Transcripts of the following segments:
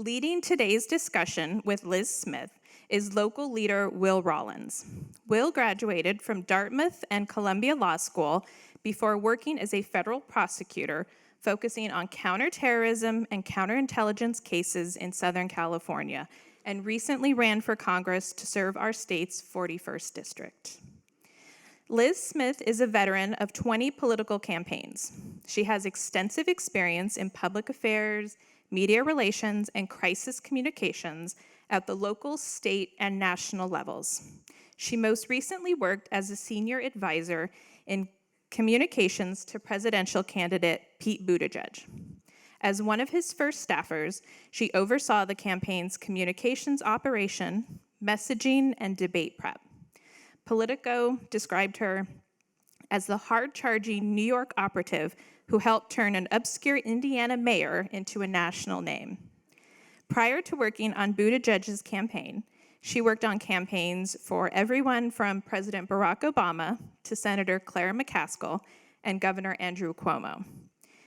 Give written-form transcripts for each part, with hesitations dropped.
Leading today's discussion with Lis Smith is local leader Will Rollins. Will graduated from Dartmouth and Columbia Law School before working as a federal prosecutor focusing on counterterrorism and counterintelligence cases in Southern California, and recently ran for Congress to serve our state's 41st district. Lis Smith is a veteran of 20 political campaigns. She has extensive experience in public affairs, media relations, and crisis communications at the local, state, and national levels. She most recently worked as a senior advisor in communications to presidential candidate Pete Buttigieg. As one of his first staffers, she oversaw the campaign's communications operation, messaging, and debate prep. Politico described her as the hard-charging New York operative who helped turn an obscure Indiana mayor into a national name. Prior to working on Buttigieg's campaign, she worked on campaigns for everyone from President Barack Obama to Senator Claire McCaskill and Governor Andrew Cuomo.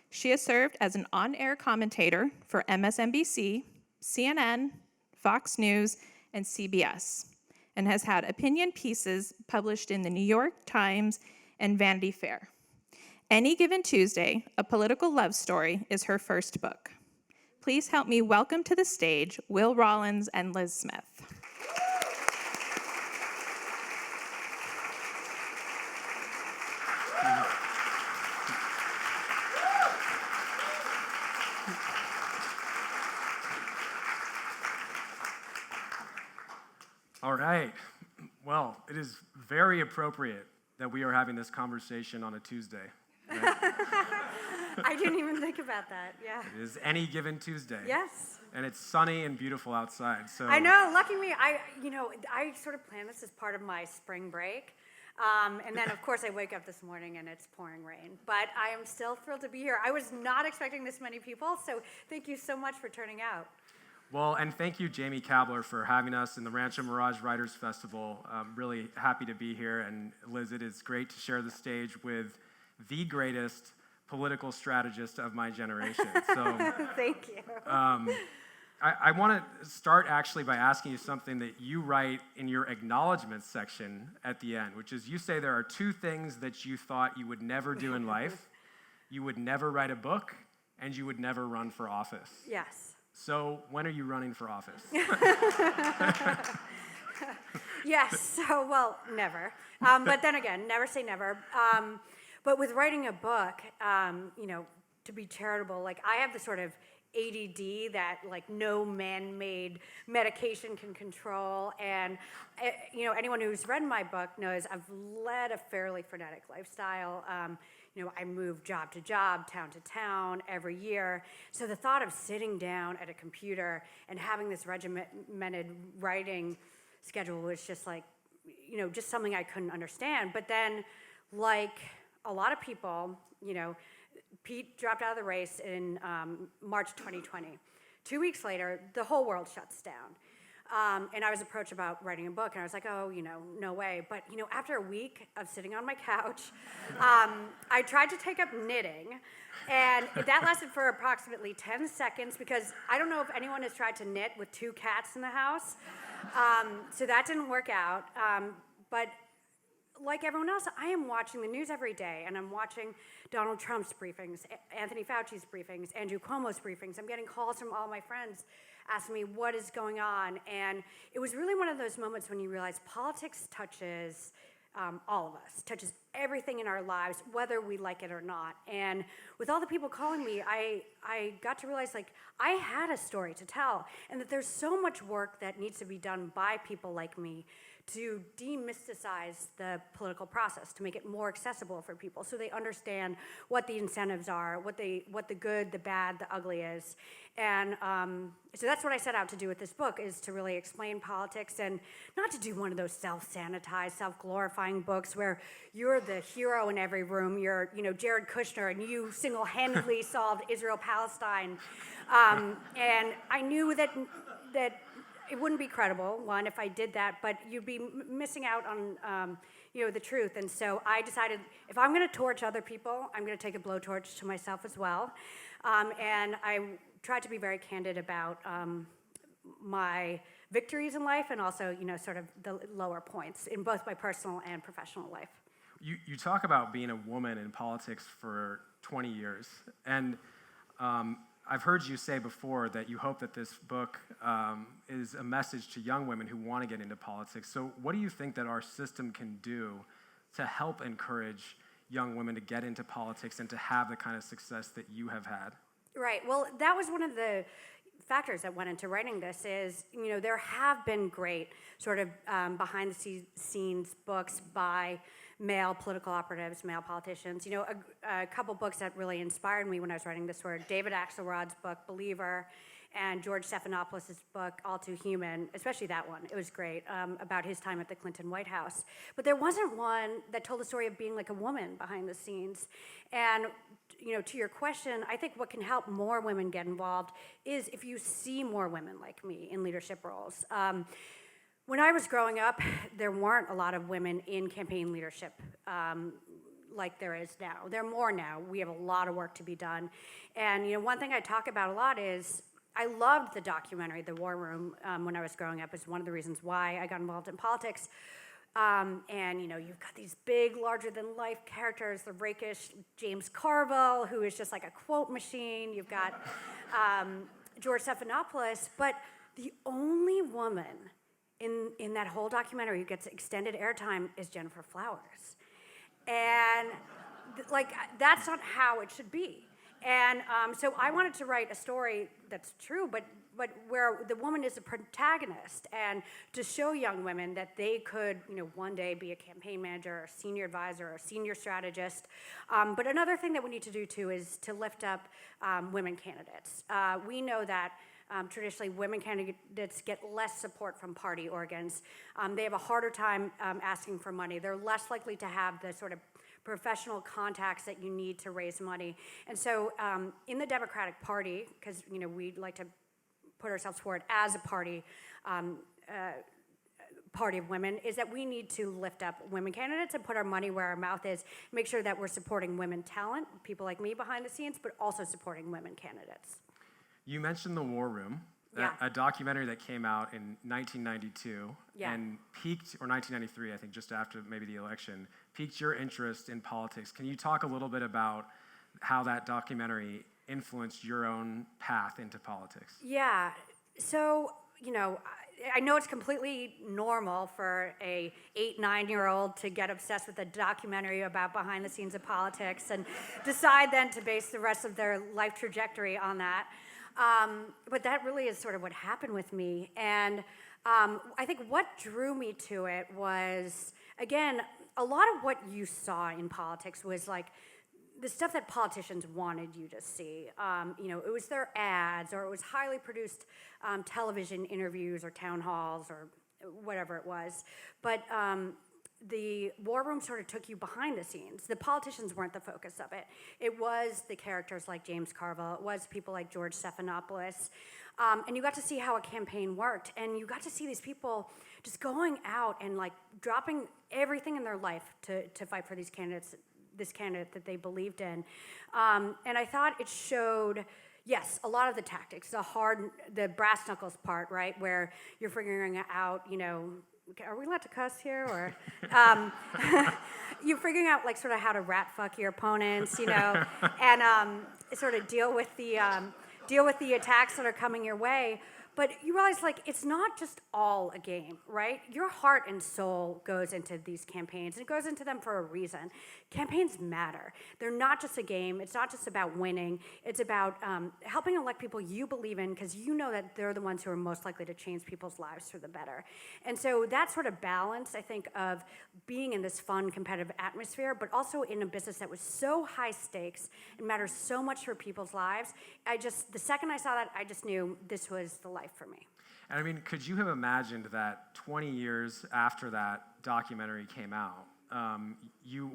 She has served as an on-air commentator for MSNBC, CNN, Fox News, and CBS, and has had opinion pieces published in the New York Times and Vanity Fair. Any Given Tuesday, A Political Love Story is her first book. Please help me welcome to the stage Will Rollins and Lis Smith. All right. Well, it is very appropriate that we are having this conversation on a Tuesday. Right? I didn't even think about that, yeah. It is Any Given Tuesday. Yes. And it's sunny and beautiful outside. So I know, lucky me. I sort of planned this as part of my spring break. And then, of course, I wake up this morning and it's pouring rain. But I am still thrilled to be here. I was not expecting this many people, so thank you so much for turning out. Well, and thank you, Jamie Kabler, for having us in the Rancho Mirage Writers Festival. I'm really happy to be here. And Liz, it is great to share the stage with the greatest political strategist of my generation. So thank you. I want to start actually by asking you something that you write in your acknowledgments section at the end, which is you say there are two things that you thought you would never do in life. You would never write a book, and you would never run for office. Yes. So when are you running for office? Yes, so, well, never. But then again, never say never. But with writing a book, to be charitable, like I have the sort of ADD that like no man-made medication can control. And, anyone who's read my book knows I've led a fairly frenetic lifestyle. I move job to job, town to town every year. So the thought of sitting down at a computer and having this regimented writing schedule was just like, just something I couldn't understand. But then, like a lot of people, Pete dropped out of the race in March 2020. 2 weeks later, the whole world shuts down. And I was approached about writing a book, and I was like, oh, no way. But, after a week of sitting on my couch, I tried to take up knitting, and that lasted for approximately 10 seconds, because I don't know if anyone has tried to knit with two cats in the house. So that didn't work out. But like everyone else, I am watching the news every day, and I'm watching Donald Trump's briefings, Anthony Fauci's briefings, Andrew Cuomo's briefings. I'm getting calls from all my friends asking me what is going on. And it was really one of those moments when you realize politics touches all of us, touches everything in our lives, whether we like it or not. And with all the people calling me, I got to realize, like, I had a story to tell, and that there's so much work that needs to be done by people like me to demysticize the political process, to make it more accessible for people so they understand what the incentives are, what the good, the bad, the ugly is. And so that's what I set out to do with this book, is to really explain politics, and not to do one of those self-sanitized, self-glorifying books where you're the hero in every room. You're, Jared Kushner, and you single-handedly solved Israel-Palestine. And I knew that it wouldn't be credible, one, if I did that, but you'd be missing out on, the truth. And so I decided, if I'm going to torch other people, I'm going to take a blowtorch to myself as well. And I tried to be very candid about my victories in life and also, sort of the lower points in both my personal and professional life. You talk about being a woman in politics for 20 years, and I've heard you say before that you hope that this book is a message to young women who want to get into politics. So what do you think that our system can do to help encourage young women to get into politics and to have the kind of success that you have had? Right. Well, that was one of the factors that went into writing this is, there have been great sort of behind-the-scenes books by male political operatives, male politicians. A couple books that really inspired me when I was writing this were David Axelrod's book, Believer, and George Stephanopoulos' book, All Too Human, especially that one. It was great, about his time at the Clinton White House. But there wasn't one that told the story of being like a woman behind the scenes. And to your question, I think what can help more women get involved is if you see more women like me in leadership roles. When I was growing up, there weren't a lot of women in campaign leadership like there is now. There are more now. We have a lot of work to be done. And one thing I talk about a lot is I loved the documentary, The War Room, when I was growing up. It's one of the reasons why I got involved in politics. And you've got these big, larger-than-life characters, the rakish James Carville, who is just like a quote machine. You've got George Stephanopoulos. But the only woman in that whole documentary who gets extended airtime is Jennifer Flowers. And that's not how it should be. And so I wanted to write a story that's true, but where the woman is a protagonist, and to show young women that they could, one day be a campaign manager, or a senior advisor, or a senior strategist. But another thing that we need to do too is to lift up women candidates. We know that traditionally women candidates get less support from party organs. They have a harder time asking for money. They're less likely to have the sort of professional contacts that you need to raise money. And so in the Democratic Party, because we like to put ourselves forward as a party of women, is that we need to lift up women candidates and put our money where our mouth is, make sure that we're supporting women talent, people like me behind the scenes, but also supporting women candidates. You mentioned The War Room, Yeah. a documentary that came out in 1992 Yeah. and piqued, or 1993, I think, just after maybe the election, piqued your interest in politics. Can you talk a little bit about how that documentary influenced your own path into politics? Yeah, so, I know it's completely normal for a 8-9-year-old to get obsessed with a documentary about behind the scenes of politics and decide then to base the rest of their life trajectory on that. But that really is sort of what happened with me. And I think what drew me to it was, again, a lot of what you saw in politics was like the stuff that politicians wanted you to see. It was their ads, or it was highly produced television interviews or town halls or whatever it was. But the War Room sort of took you behind the scenes. The politicians weren't the focus of it. It was the characters like James Carville. It was people like George Stephanopoulos. And you got to see how a campaign worked. And you got to see these people just going out and like dropping everything in their life to fight for this candidate that they believed in. And I thought it showed, yes, a lot of the tactics, the brass knuckles part, right, where you're figuring out, are we allowed to cuss here, or you're figuring out like sort of how to rat fuck your opponents, and sort of deal with the attacks that are coming your way. But you realize, like, it's not just all a game, right? Your heart and soul goes into these campaigns, and it goes into them for a reason. Campaigns matter. They're not just a game. It's not just about winning. It's about helping elect people you believe in, because you know that they're the ones who are most likely to change people's lives for the better. And so that sort of balance, I think, of being in this fun, competitive atmosphere, but also in a business that was so high stakes and matters so much for people's lives, the second I saw that, I just knew this was the life for me. And I mean, could you have imagined that 20 years after that documentary came out,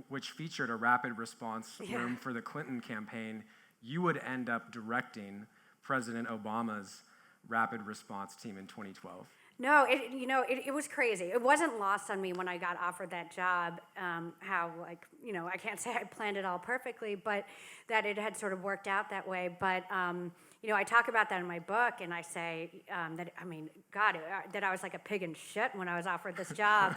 which featured a rapid response room for the Clinton campaign, you would end up directing President Obama's rapid response team in 2012? No, it was crazy. It wasn't lost on me when I got offered that job, how, I can't say I planned it all perfectly, but that it had sort of worked out that way. But, I talk about that in my book, and I say that I was like a pig in shit when I was offered this job.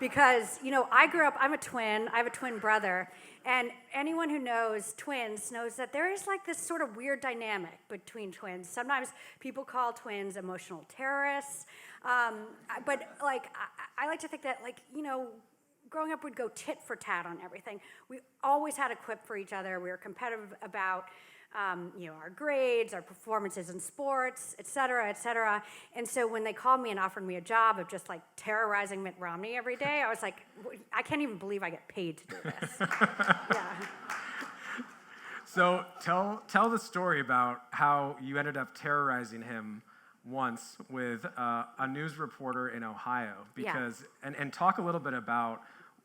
Because, I grew up, I'm a twin, I have a twin brother, and anyone who knows twins knows that there is like this sort of weird dynamic between twins. Sometimes people call twins emotional terrorists, but like, I like to think that, like, growing up, we'd go tit for tat on everything. We always had a quip for each other. We were competitive about, our grades, our performances in sports, et cetera, et cetera. And so when they called me and offered me a job of just like terrorizing Mitt Romney every day, I was like, I can't even believe I get paid to do this. Yeah. So tell the story about how you ended up terrorizing him once with a news reporter in Ohio, because and talk a little bit about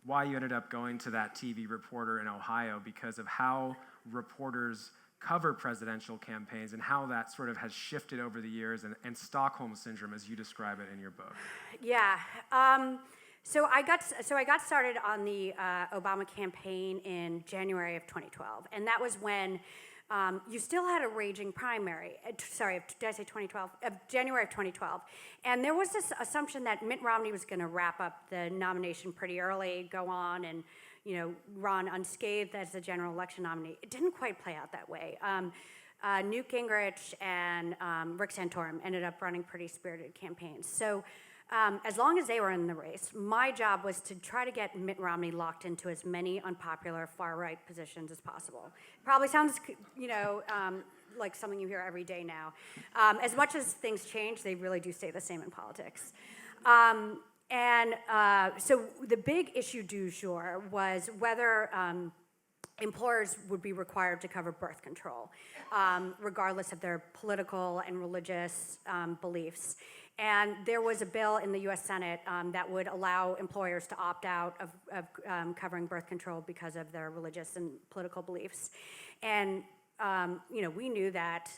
why you ended up going to that TV reporter in Ohio, because of how reporters cover presidential campaigns and how that sort of has shifted over the years, and Stockholm syndrome, as you describe it in your book. Yeah. So I got started on the Obama campaign in January of 2012, and that was when you still had a raging primary. Sorry, did I say 2012? January of 2012. And there was this assumption that Mitt Romney was going to wrap up the nomination pretty early, go on and run unscathed as the general election nominee. It didn't quite play out that way. Newt Gingrich and Rick Santorum ended up running pretty spirited campaigns. So as long as they were in the race, my job was to try to get Mitt Romney locked into as many unpopular far-right positions as possible. Probably sounds, like something you hear every day now. As much as things change, they really do stay the same in politics. So the big issue du jour was whether employers would be required to cover birth control, regardless of their political and religious beliefs. And there was a bill in the U.S. Senate that would allow employers to opt out of covering birth control because of their religious and political beliefs. And we knew that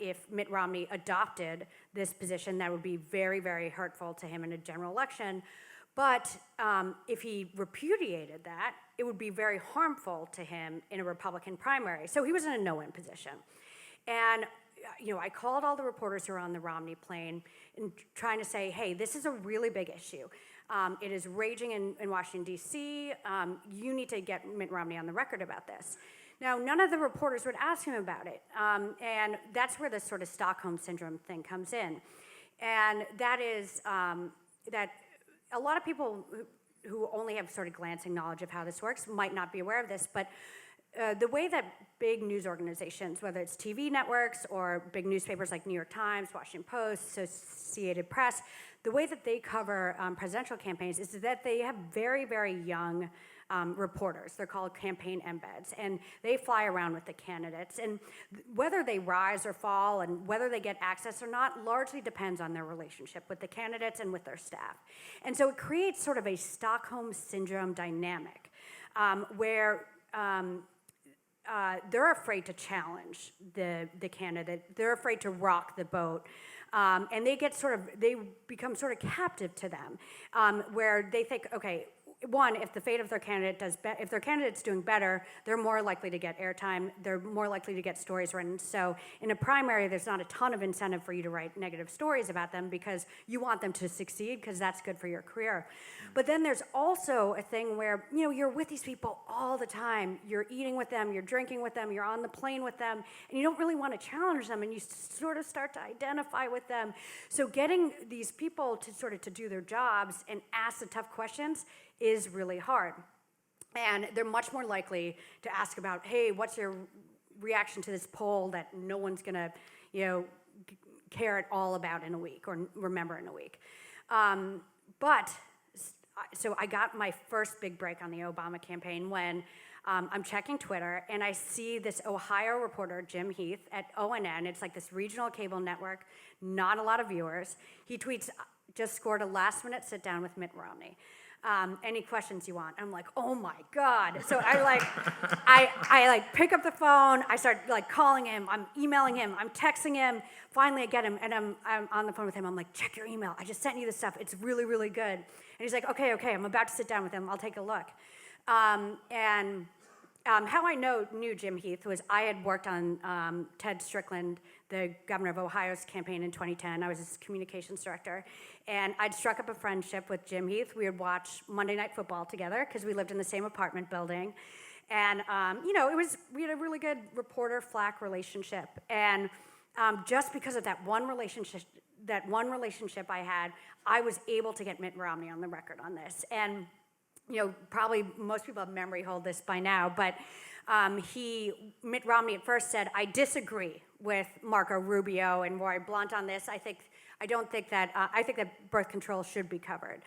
if Mitt Romney adopted this position, that would be very, very hurtful to him in a general election. But if he repudiated that, it would be very harmful to him in a Republican primary. So he was in a no-win position. And I called all the reporters who were on the Romney plane and trying to say, hey, this is a really big issue. It is raging in Washington, D.C. You need to get Mitt Romney on the record about this. Now, none of the reporters would ask him about it. And that's where this sort of Stockholm syndrome thing comes in. And that is that a lot of people who only have sort of glancing knowledge of how this works might not be aware of this, but the way that big news organizations, whether it's TV networks or big newspapers like New York Times, Washington Post, Associated Press, the way that they cover presidential campaigns is that they have very, very young reporters. They're called campaign embeds, and they fly around with the candidates. And whether they rise or fall and whether they get access or not largely depends on their relationship with the candidates and with their staff. And so it creates sort of a Stockholm syndrome dynamic where they're afraid to challenge the candidate. They're afraid to rock the boat. And they become sort of captive to them, where they think, okay, one, if the fate of their candidate if their candidate's doing better, they're more likely to get airtime, they're more likely to get stories written. So in a primary, there's not a ton of incentive for you to write negative stories about them because you want them to succeed because that's good for your career. But then there's also a thing where, you're with these people all the time. You're eating with them, you're drinking with them, you're on the plane with them, and you don't really want to challenge them, and you sort of start to identify with them. So getting these people to do their jobs and ask the tough questions is really hard. And they're much more likely to ask about, hey, what's your reaction to this poll that no one's gonna, care at all about in a week or remember in a week. So I got my first big break on the Obama campaign when I'm checking Twitter and I see this Ohio reporter, Jim Heath, at ONN. It's like this regional cable network, not a lot of viewers. He tweets, just scored a last-minute sit-down with Mitt Romney. Any questions you want? I'm like, oh my God. So I pick up the phone, I start calling him, I'm emailing him, I'm texting him. Finally I get him and I'm on the phone with him. I'm like, check your email. I just sent you this stuff. It's really, really good. And he's like, okay, I'm about to sit down with him. I'll take a look. How I knew Jim Heath was I had worked on Ted Strickland, the governor of Ohio's campaign in 2010. I was his communications director. And I'd struck up a friendship with Jim Heath. We would watch Monday Night Football together because we lived in the same apartment building. And, we had a really good reporter-flack relationship. And just because of that one relationship I had, I was able to get Mitt Romney on the record on this. And, probably most people have memory hold this by now, but Mitt Romney at first said, I disagree with Marco Rubio and Roy Blunt on this. I think that birth control should be covered.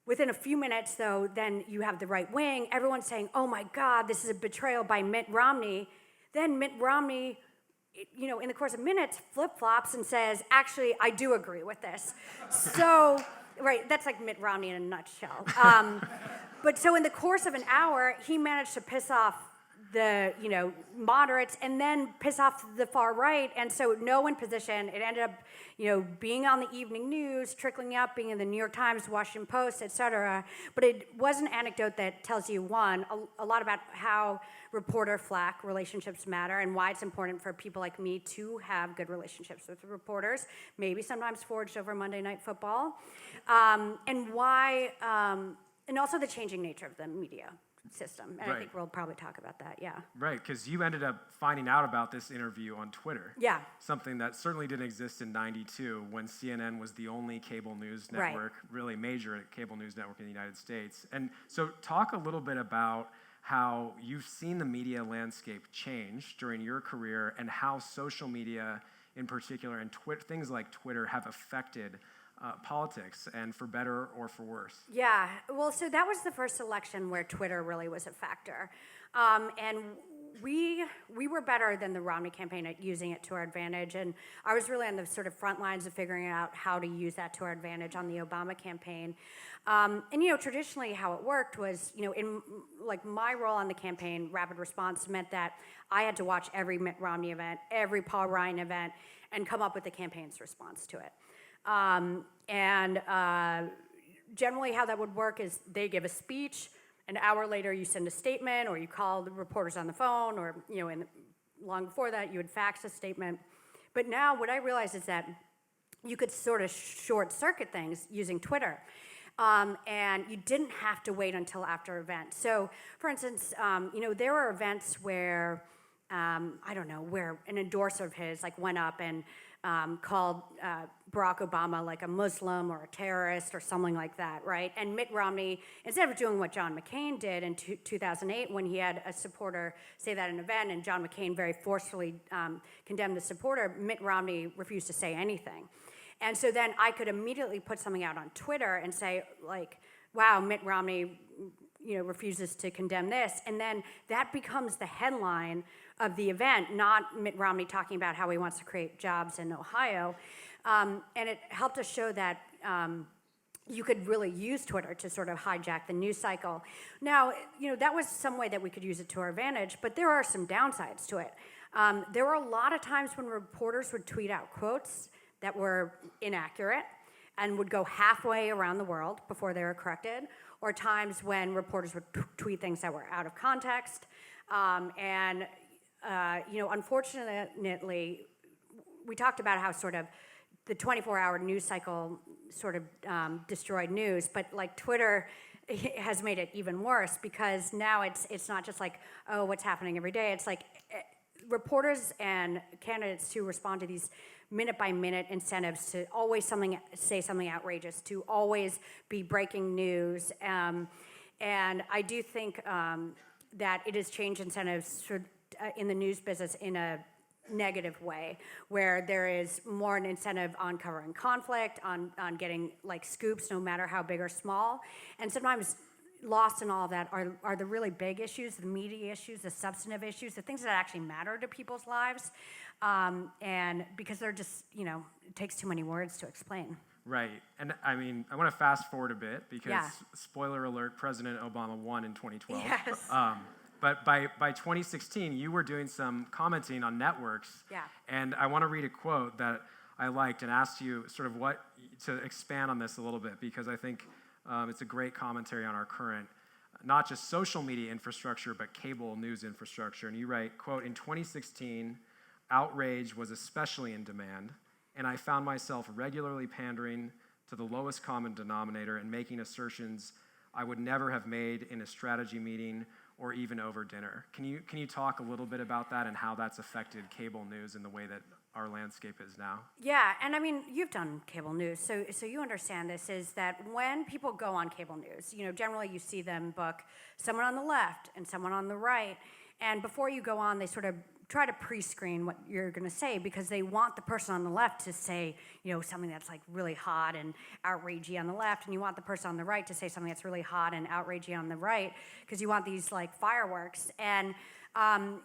Within a few minutes, though, then you have the right wing, everyone's saying, oh my God, this is a betrayal by Mitt Romney. Then Mitt Romney, in the course of minutes, flip-flops and says, actually, I do agree with this. So, right, that's like Mitt Romney in a nutshell. But so in the course of an hour, he managed to piss off the, moderates and then piss off the far right. And so no one position, it ended up, being on the evening news, trickling up, being in the New York Times, Washington Post, et cetera. But it was an anecdote that tells you, one, a lot about how reporter-flack relationships matter and why it's important for people like me to have good relationships with reporters, maybe sometimes forged over Monday Night Football, and why, and also the changing nature of the media system. And Right. I think we'll probably talk about that, yeah. Right, because you ended up finding out about this interview on Twitter. Yeah. Something that certainly didn't exist in '92 when CNN was the only cable news Right. network, really major cable news network in the United States. And so talk a little bit about how you've seen the media landscape change during your career and how social media in particular and things like Twitter have affected politics, and for better or for worse. Yeah, well, so that was the first election where Twitter really was a factor. And we were better than the Romney campaign at using it to our advantage. And I was really on the sort of front lines of figuring out how to use that to our advantage on the Obama campaign. And, traditionally how it worked was, in like my role on the campaign, rapid response meant that I had to watch every Mitt Romney event, every Paul Ryan event, and come up with the campaign's response to it. Generally how that would work is they give a speech, an hour later you send a statement, or you call the reporters on the phone, or, long before that you would fax a statement. But now what I realize is that you could sort of short circuit things using Twitter. And you didn't have to wait until after events. So, for instance, there were events where, where an endorser of his went up and called Barack Obama like a Muslim or a terrorist or something like that, right? And Mitt Romney, instead of doing what John McCain did in 2008 when he had a supporter say that at an event and John McCain very forcefully condemned the supporter, Mitt Romney refused to say anything. And so then I could immediately put something out on Twitter and say, wow, Mitt Romney refuses to condemn this. And then that becomes the headline of the event, not Mitt Romney talking about how he wants to create jobs in Ohio. And it helped us show that you could really use Twitter to sort of hijack the news cycle. Now, that was some way that we could use it to our advantage, but there are some downsides to it. There were a lot of times when reporters would tweet out quotes that were inaccurate and would go halfway around the world before they were corrected, or times when reporters would tweet things that were out of context. Unfortunately, we talked about how sort of the 24-hour news cycle sort of destroyed news, but Twitter has made it even worse because now it's not just what's happening every day. It's reporters and candidates who respond to these minute-by-minute incentives to always say something outrageous, to always be breaking news. And I do think that it has changed incentives in the news business in a negative way, where there is more an incentive on covering conflict, on getting scoops, no matter how big or small. And sometimes lost in all of that are the really big issues, the meaty issues, the substantive issues, the things that actually matter to people's lives. And because they're just, it takes too many words to explain. Right. And I want to fast forward a bit because, Yeah. spoiler alert, President Obama won in 2012. Yes. But by 2016, you were doing some commenting on networks. Yeah. And I want to read a quote that I liked and asked you sort of to expand on this a little bit, because I think it's a great commentary on our current, not just social media infrastructure, but cable news infrastructure. And you write, quote, in 2016, outrage was especially in demand, and I found myself regularly pandering to the lowest common denominator and making assertions I would never have made in a strategy meeting or even over dinner. Can you talk a little bit about that and how that's affected cable news in the way that our landscape is now? Yeah, and I mean, you've done cable news, so you understand this, is that when people go on cable news, generally you see them book someone on the left and someone on the right, and before you go on, they sort of try to pre-screen what you're going to say because they want the person on the left to say, something that's like really hot and outragey on the left, and you want the person on the right to say something that's really hot and outragey on the right because you want these like fireworks. And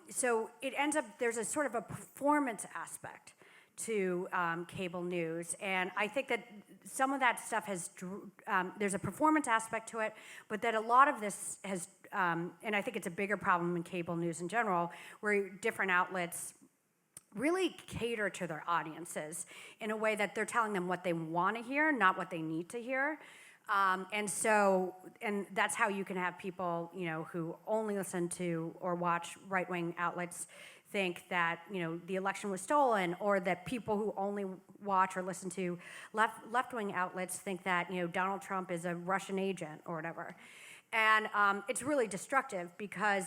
so it ends up, there's a sort of a performance aspect to cable news, and I think that some of that stuff there's a performance aspect to it, but that a lot of this has, and I think it's a bigger problem in cable news in general, where different outlets really cater to their audiences in a way that they're telling them what they want to hear, not what they need to hear. And that's how you can have people, who only listen to or watch right-wing outlets think that, the election was stolen, or that people who only watch or listen to left-wing outlets think that, Donald Trump is a Russian agent or whatever. And it's really destructive because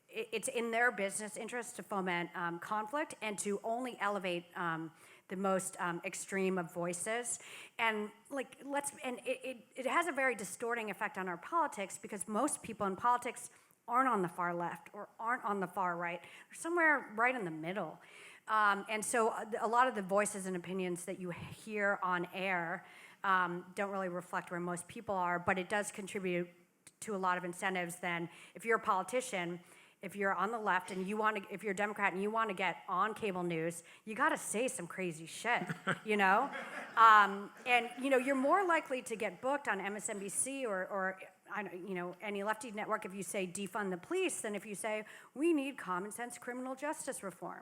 it's in their business interest to foment conflict and to only elevate the most extreme of voices, and it has a very distorting effect on our politics because most people in politics aren't on the far left or aren't on the far right. They're somewhere right in the middle, and so a lot of the voices and opinions that you hear on air don't really reflect where most people are, but it does contribute to a lot of incentives. Then, if you're a politician, if you're on the left and if you're a Democrat and you want to get on cable news, you got to say some crazy shit, and you're more likely to get booked on MSNBC or any lefty network if you say defund the police than if you say we need common sense criminal justice reform,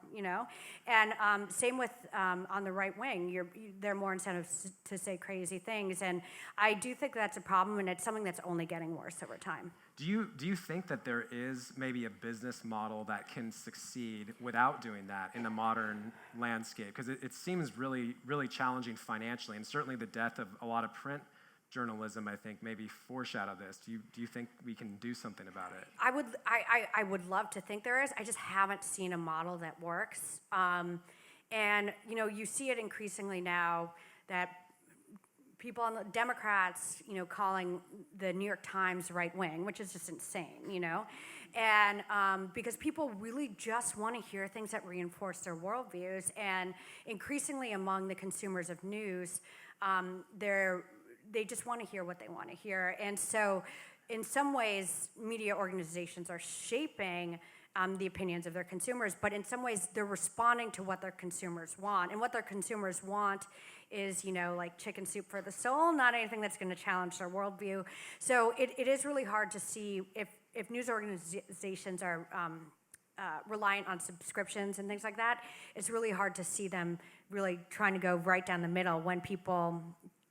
And same with on the right wing, there are more incentives to say crazy things, and I do think that's a problem, and it's something that's only getting worse over time. Do you think that there is maybe a business model that can succeed without doing that in the modern landscape? Because it seems really, really challenging financially, and certainly the death of a lot of print journalism, I think, maybe foreshadow this. Do you think we can do something about it? I would love to think there is. I just haven't seen a model that works. And you see it increasingly now that people on the Democrats, calling the New York Times right wing, which is just insane, And because people really just want to hear things that reinforce their worldviews, and increasingly among the consumers of news, they just want to hear what they want to hear. And so in some ways, media organizations are shaping the opinions of their consumers, but in some ways they're responding to what their consumers want. And what their consumers want is, like chicken soup for the soul, not anything that's going to challenge their worldview. So it is really hard to see if news organizations are reliant on subscriptions and things like that, it's really hard to see them really trying to go right down the middle when people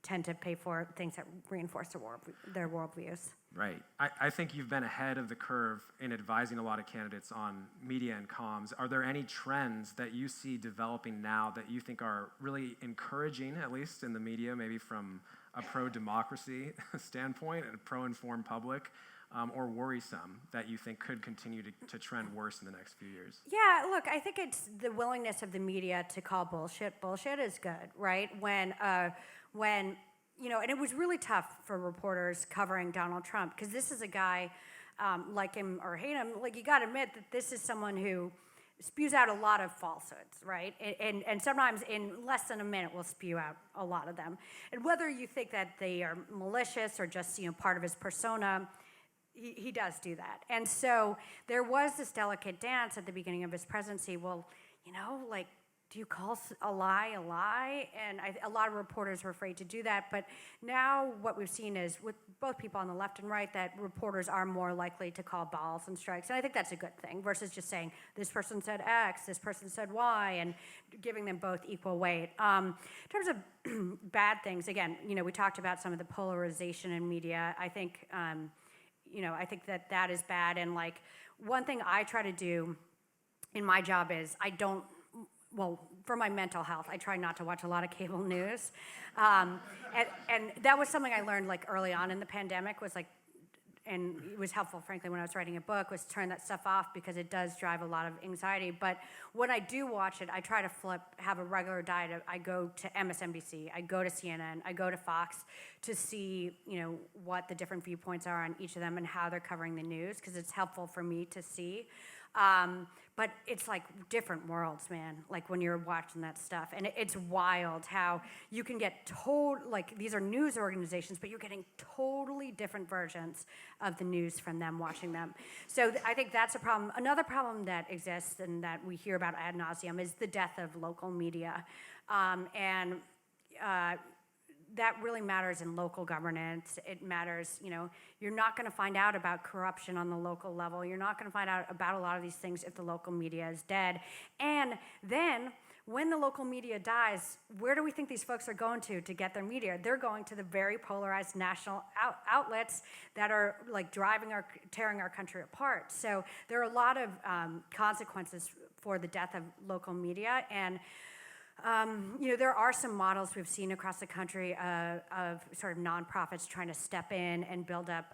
tend to pay for things that reinforce their worldviews. Right. I think you've been ahead of the curve in advising a lot of candidates on media and comms. Are there any trends that you see developing now that you think are really encouraging, at least in the media, maybe from a pro-democracy standpoint and a pro-informed public, or worrisome that you think could continue to trend worse in the next few years? Yeah, look, I think it's the willingness of the media to call bullshit is good, right? When and it was really tough for reporters covering Donald Trump, because this is a guy, like him or hate him, like you got to admit that this is someone who spews out a lot of falsehoods, right? And sometimes in less than a minute will spew out a lot of them. And whether you think that they are malicious or just part of his persona, he does do that. And so there was this delicate dance at the beginning of his presidency. Well, do you call a lie a lie? And a lot of reporters were afraid to do that. But now what we've seen is, with both people on the left and right, that reporters are more likely to call balls and strikes. And I think that's a good thing, versus just saying, this person said X, this person said Y, and giving them both equal weight. In terms of bad things, again, we talked about some of the polarization in media. I think, I think that is bad. And one thing I try to do in my job is I don't well, for my mental health, I try not to watch a lot of cable news. And that was something I learned like early on in the pandemic was like, and it was helpful, frankly, when I was writing a book, was turn that stuff off because it does drive a lot of anxiety. But when I do watch it, I try to have a regular diet. I go to MSNBC, I go to CNN, I go to Fox to see, what the different viewpoints are on each of them and how they're covering the news, because it's helpful for me to see. But it's like different worlds, man, like when you're watching that stuff. And it's wild how you can get like these are news organizations, but you're getting totally different versions of the news from them watching them. So I think that's a problem. Another problem that exists and that we hear about ad nauseum is the death of local media. That really matters in local governance. It matters, you're not going to find out about corruption on the local level. You're not going to find out about a lot of these things if the local media is dead. And then when the local media dies, where do we think these folks are going to get their media? They're going to the very polarized national outlets that are like tearing our country apart. So there are a lot of consequences for the death of local media. And there are some models we've seen across the country of sort of nonprofits trying to step in and build up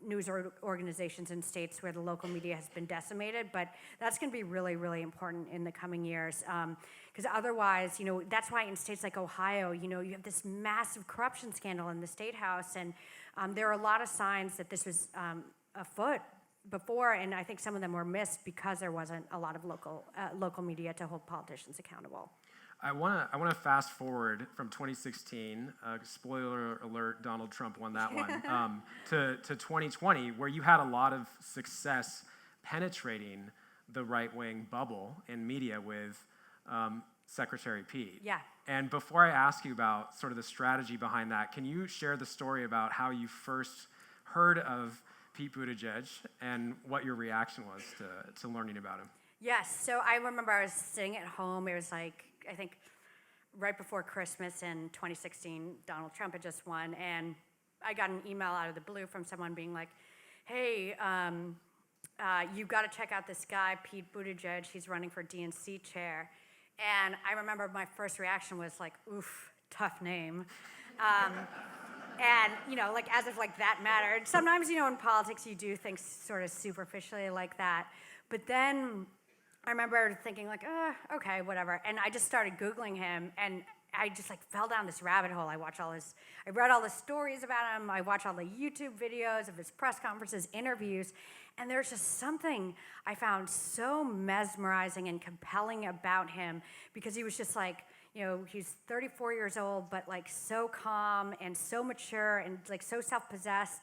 news organizations in states where the local media has been decimated. But that's going to be really, really important in the coming years. Because otherwise, that's why in states like Ohio, you have this massive corruption scandal in the state house. And there are a lot of signs that this was afoot before, and I think some of them were missed because there wasn't a lot of local media to hold politicians accountable. I want to fast forward from 2016. Spoiler alert: Donald Trump won that one. To 2020, where you had a lot of success penetrating the right-wing bubble in media with Secretary Pete. Yeah. And before I ask you about sort of the strategy behind that, can you share the story about how you first heard of Pete Buttigieg and what your reaction was to learning about him? Yes, so I remember I was sitting at home. It was like, I think, right before Christmas in 2016, Donald Trump had just won, and I got an email out of the blue from someone being like, hey, you've got to check out this guy, Pete Buttigieg. He's running for DNC chair. And I remember my first reaction was like, oof, tough name. And, like as if like that mattered. Sometimes, in politics you do things sort of superficially like that. But then I remember thinking like, okay, whatever. And I just started Googling him, and I just like fell down this rabbit hole. I read all the stories about him. I watched all the YouTube videos of his press conferences, interviews. And there's just something I found so mesmerizing and compelling about him, because he was just like, he's 34 years old, but like so calm and so mature and like so self-possessed.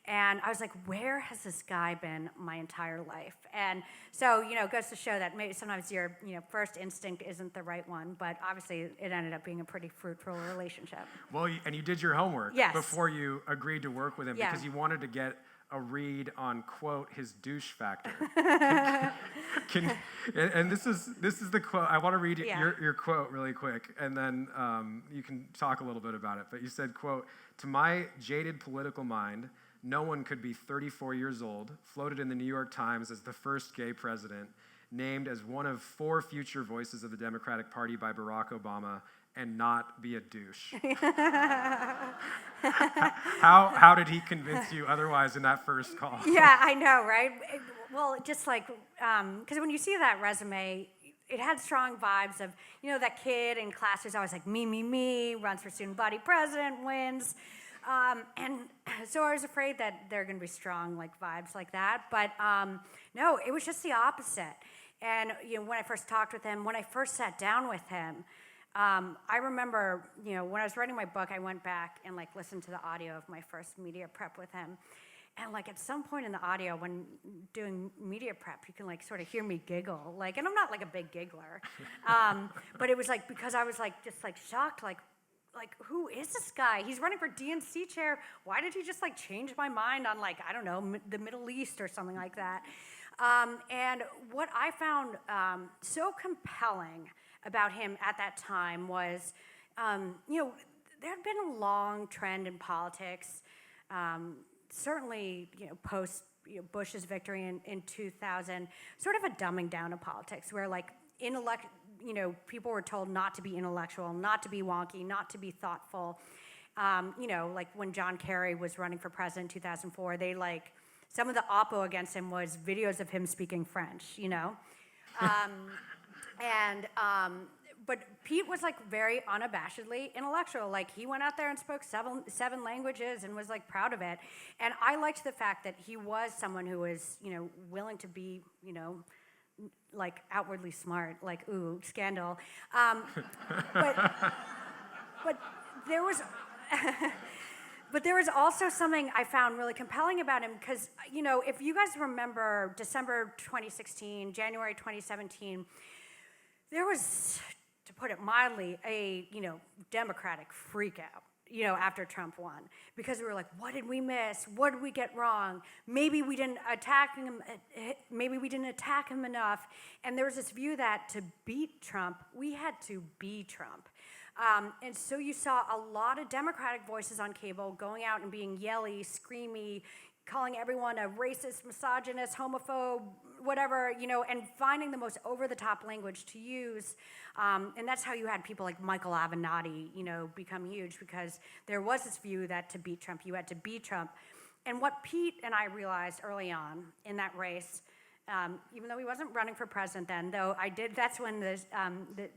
And I was like, where has this guy been my entire life? And so, it goes to show that maybe sometimes your, first instinct isn't the right one, but obviously it ended up being a pretty fruitful relationship. Well, and you did your homework before you agreed to work with him because you wanted to get a read on, quote, his douche factor. And this is the quote. I want to read your quote really quick, and then you can talk a little bit about it. But you said, quote, "To my jaded political mind, no one could be 34 years old, floated in the New York Times as the first gay president, named as one of 4 future voices of the Democratic Party by Barack Obama, and not be a douche." How did he convince you otherwise in that first call? Yeah, I know, right? Well, just like, because when you see that resume, it had strong vibes of, that kid in class who's always like, me, runs for student body president, wins. And so I was afraid that there are going to be strong like vibes like that. But no, it was just the opposite. And, when I first talked with him, when I first sat down with him, I remember, when I was writing my book, I went back and like listened to the audio of my first media prep with him. And like at some point in the audio, when doing media prep, you can like sort of hear me giggle. Like, and I'm not like a big giggler, but it was like because I was like just like shocked, like who is this guy? He's running for DNC chair. Why did he just like change my mind on like, I don't know, the Middle East or something like that? And what I found so compelling about him at that time was, there had been a long trend in politics, certainly, post Bush's victory in 2000, sort of a dumbing down of politics, where like people were told not to be intellectual, not to be wonky, not to be thoughtful. Like when John Kerry was running for president in 2004, some of the oppo against him was videos of him speaking French, but Pete was very unabashedly intellectual. Like he went out there and spoke seven languages and was proud of it. And I liked the fact that he was someone who was, willing to be, outwardly smart, ooh, scandal. But there was, but there was also something I found really compelling about him because, if you guys remember December 2016, January 2017, there was, to put it mildly, a, Democratic freakout, after Trump won. Because we were like, what did we miss? What did we get wrong? Maybe we didn't attack him enough. And there was this view that to beat Trump, we had to be Trump. And so you saw a lot of Democratic voices on cable going out and being yelly, screamy, calling everyone a racist, misogynist, homophobe, whatever, and finding the most over-the-top language to use. And that's how you had people like Michael Avenatti, become huge because there was this view that to beat Trump, you had to be Trump. And what Pete and I realized early on in that race, even though he wasn't running for president then, though that's when the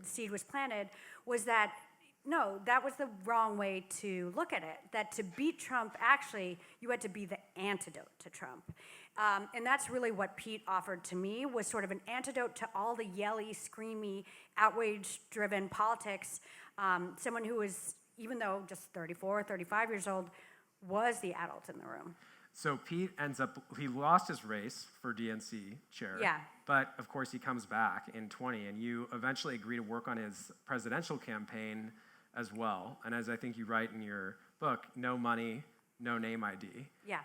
seed was planted, was that no, that was the wrong way to look at it. That to beat Trump, actually, you had to be the antidote to Trump. And that's really what Pete offered to me, was sort of an antidote to all the yelly, screamy, outrage-driven politics. Someone who was, even though just 34 or 35 years old, was the adult in the room. So Pete he lost his race for DNC chair. Yeah. But of course he comes back in 20, and you eventually agree to work on his presidential campaign as well. And as I think you write in your book, no money, no name ID. Yeah.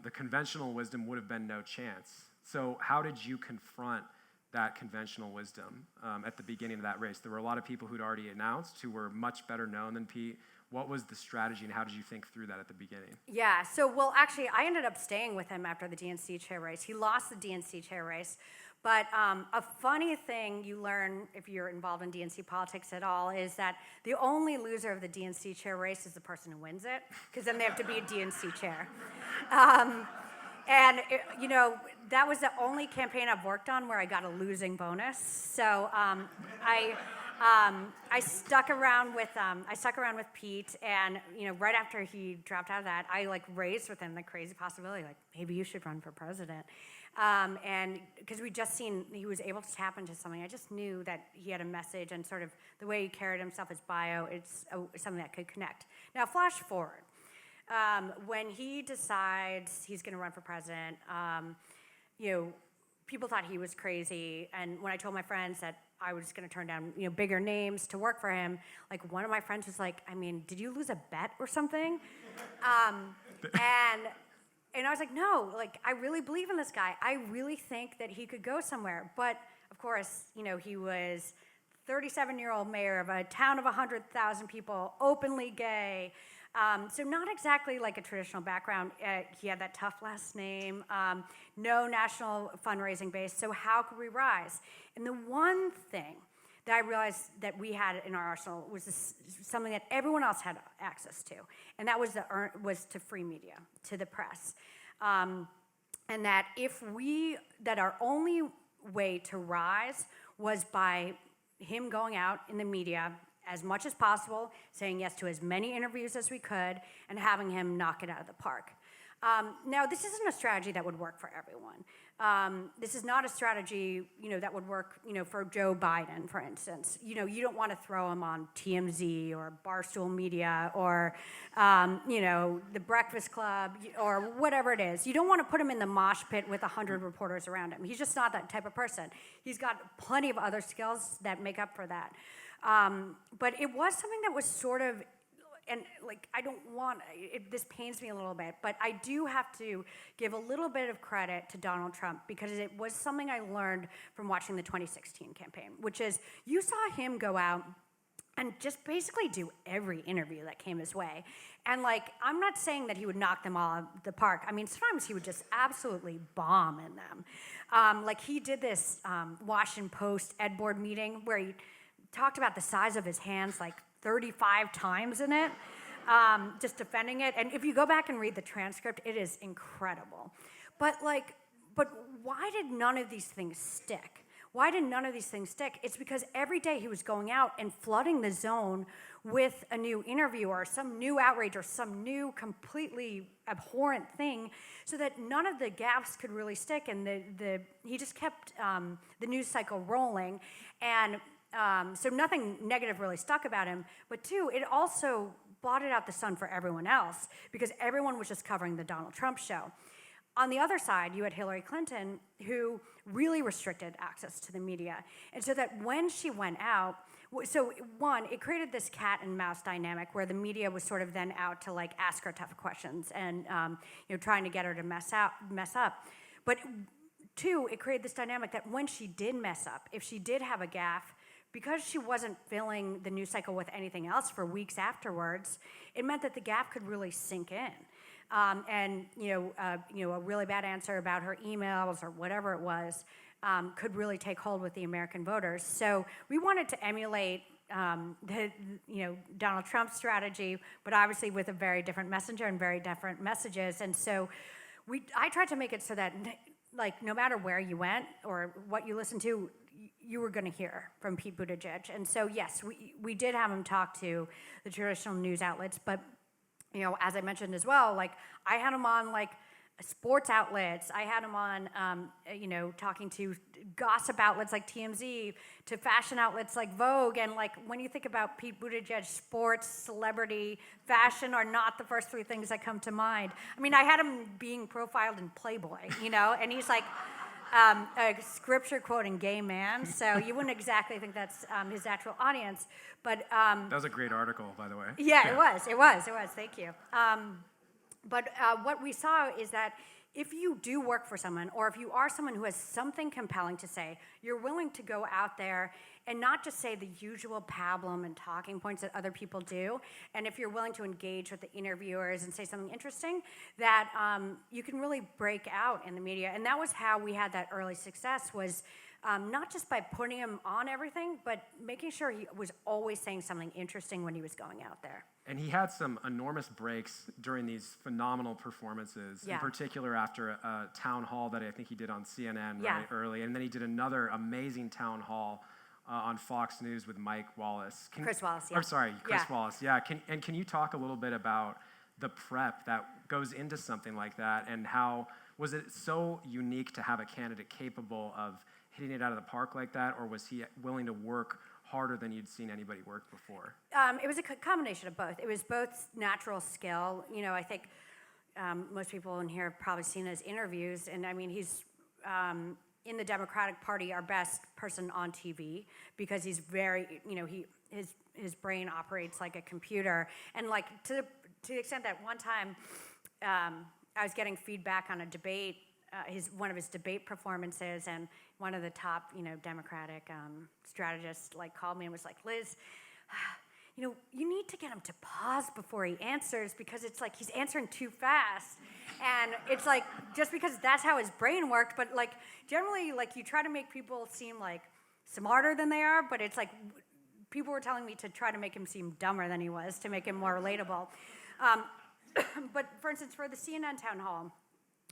The conventional wisdom would have been no chance. So how did you confront that conventional wisdom at the beginning of that race? There were a lot of people who'd already announced who were much better known than Pete. What was the strategy, and how did you think through that at the beginning? Yeah, actually, I ended up staying with him after the DNC chair race. He lost the DNC chair race. But a funny thing you learn if you're involved in DNC politics at all is that the only loser of the DNC chair race is the person who wins it, because then they have to be a DNC chair. That was the only campaign I've worked on where I got a losing bonus. So I stuck around with Pete, and right after he dropped out of that, I raised with him the crazy possibility, maybe you should run for president. And because we'd just seen he was able to tap into something, I just knew that he had a message, and sort of the way he carried himself, his bio, it's something that could connect. Now, flash forward. When he decides he's going to run for president, people thought he was crazy. And when I told my friends that I was going to turn down, bigger names to work for him, one of my friends was like, I mean, did you lose a bet or something? And I was like, no, I really believe in this guy. I really think that he could go somewhere. But of course, he was 37-year-old mayor of a town of 100,000 people, openly gay. So not exactly like a traditional background. He had that tough last name, no national fundraising base. So how could we rise? And the one thing that I realized that we had in our arsenal was something that everyone else had access to, and that was to free media, to the press. And that that our only way to rise was by him going out in the media as much as possible, saying yes to as many interviews as we could, and having him knock it out of the park. Now, this isn't a strategy that would work for everyone. This is not a strategy, that would work, for Joe Biden, for instance. You don't want to throw him on TMZ or Barstool Media or, the Breakfast Club or whatever it is. You don't want to put him in the mosh pit with 100 reporters around him. He's just not that type of person. He's got plenty of other skills that make up for that. But it was something that was sort of, and this pains me a little bit, but I do have to give a little bit of credit to Donald Trump, because it was something I learned from watching the 2016 campaign, which is you saw him go out and just basically do every interview that came his way. And I'm not saying that he would knock them all out of the park. I mean, sometimes he would just absolutely bomb in them. He did this Washington Post Ed Board meeting where talked about the size of his hands like 35 times in it, just defending it. And if you go back and read the transcript, it is incredible. But why did none of these things stick? Why did none of these things stick? It's because every day he was going out and flooding the zone with a new interviewer, some new outrage, or some new completely abhorrent thing, so that none of the gaffes could really stick, and he just kept the news cycle rolling, and so nothing negative really stuck about him. But two, it also blotted out the sun for everyone else, because everyone was just covering the Donald Trump show. On the other side, you had Hillary Clinton, who really restricted access to the media. And so that when she went out, so one, it created this cat and mouse dynamic where the media was sort of then out to like ask her tough questions and trying to get her to mess up. But two, it created this dynamic that when she did mess up, if she did have a gaffe, because she wasn't filling the news cycle with anything else for weeks afterwards, it meant that the gaffe could really sink in. And a really bad answer about her emails or whatever it was could really take hold with the American voters. So we wanted to emulate Donald Trump's strategy, but obviously with a very different messenger and very different messages. And so I tried to make it so that no matter where you went or what you listened to, you were going to hear from Pete Buttigieg. And so yes, we did have him talk to the traditional news outlets, but as I mentioned as well, I had him on sports outlets. I had him on, talking to gossip outlets like TMZ, to fashion outlets like Vogue. And when you think about Pete Buttigieg, sports, celebrity, fashion are not the first three things that come to mind. I mean, I had him being profiled in Playboy, and he's a scripture quoting gay man, so you wouldn't exactly think that's his natural audience. But that was a great article, by the way. Yeah, it was. Thank you. But what we saw is that if you do work for someone, or if you are someone who has something compelling to say, you're willing to go out there and not just say the usual pablum and talking points that other people do, and if you're willing to engage with the interviewers and say something interesting, that you can really break out in the media. And that was how we had that early success, was not just by putting him on everything, but making sure he was always saying something interesting when he was going out there. And he had some enormous breaks during these phenomenal performances, in particular after a town hall that I think he did on CNN right early. And then he did another amazing town hall on Fox News with Mike Wallace. Chris Wallace, yeah. Or sorry, Chris Wallace, yeah. Can you talk a little bit about the prep that goes into something like that, and how was it so unique to have a candidate capable of hitting it out of the park like that, or was he willing to work harder than you'd seen anybody work before? It was a combination of both. It was both natural skill. I think most people in here have probably seen his interviews, and I mean, he's in the Democratic Party our best person on TV, because he's very, his brain operates like a computer, and to the extent that one time I was getting feedback on a debate, one of his debate performances, and one of the top, Democratic strategists called me and was like, "Liz, you need to get him to pause before he answers, because it's he's answering too fast." And it's just because that's how his brain worked, but generally you try to make people seem smarter than they are, but it's people were telling me to try to make him seem dumber than he was, to make him more relatable. But for instance, for the CNN town hall,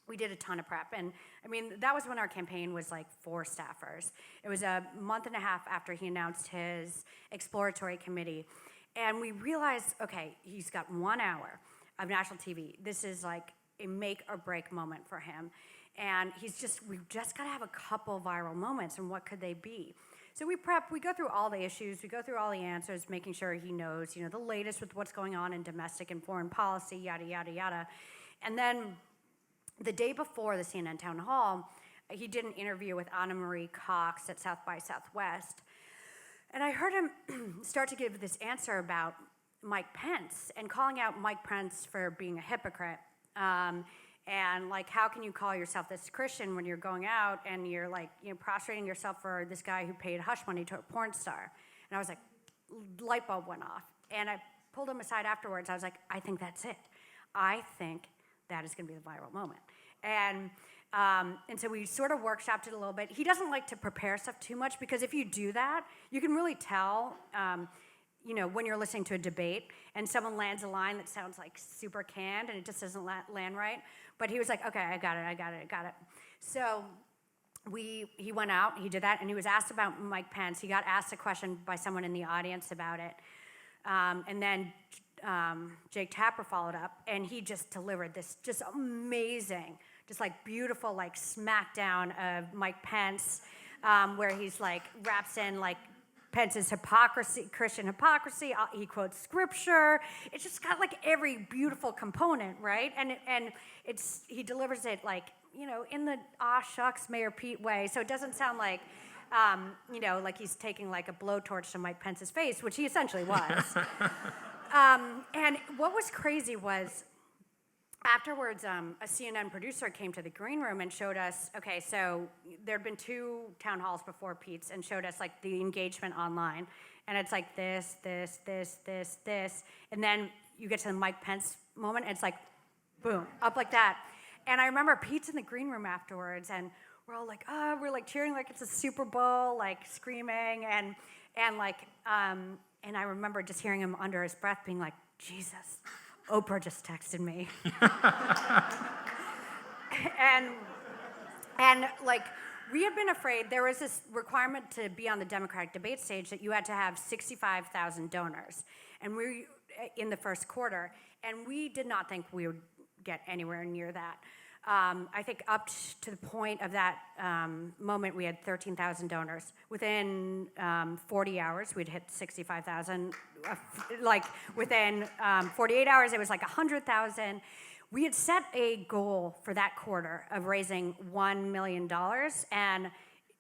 we did a ton of prep. And I mean, that was when our campaign was 4 staffers. It was a month and a half after he announced his exploratory committee. And we realized, okay, he's got 1 hour of national TV. This is a make or break moment for him. And we've just got to have a couple viral moments, and what could they be? So we prep, we go through all the issues, we go through all the answers, making sure he knows, the latest with what's going on in domestic and foreign policy, yada, yada, yada. And then the day before the CNN town hall, he did an interview with Anna Marie Cox at South by Southwest. And I heard him start to give this answer about Mike Pence and calling out Mike Pence for being a hypocrite. And how can you call yourself this Christian when you're going out and you're prostrating yourself for this guy who paid hush money to a porn star? And I was light bulb went off. And I pulled him aside afterwards. I was I think that's it. I think that is going to be the viral moment. And And so we sort of workshopped it a little bit. He doesn't like to prepare stuff too much because if you do that, you can really tell, when you're listening to a debate and someone lands a line that sounds like super canned and it just doesn't land right. But he was like, okay, I got it. So he went out, he did that, and he was asked about Mike Pence. He got asked a question by someone in the audience about it. And then Jake Tapper followed up, and he just delivered this just amazing, just like beautiful, like smackdown of Mike Pence, where he's like wraps in like Pence's hypocrisy, Christian hypocrisy. He quotes scripture. It's just got like every beautiful component, right? And he delivers it like in the shucks Mayor Pete way. So it doesn't sound like like he's taking like a blowtorch to Mike Pence's face, which he essentially was. And what was crazy was afterwards, a CNN producer came to the green room and showed us, okay, so there'd been 2 town halls before Pete's and showed us like the engagement online. And it's like this. And then you get to the Mike Pence moment and it's like, boom, up like that. And I remember Pete's in the green room afterwards and we're all like, we're like cheering like it's a Super Bowl, like screaming and I remember just hearing him under his breath being like, Jesus, Oprah just texted me. and like we had been afraid there was this requirement to be on the Democratic debate stage that you had to have 65,000 donors, and we in the first quarter, and we did not think we would get anywhere near that. I think up to the point of that moment, we had 13,000 donors. Within 40 hours, we'd hit 65,000. Like within 48 hours, it was like 100,000. We had set a goal for that quarter of raising $1 million, and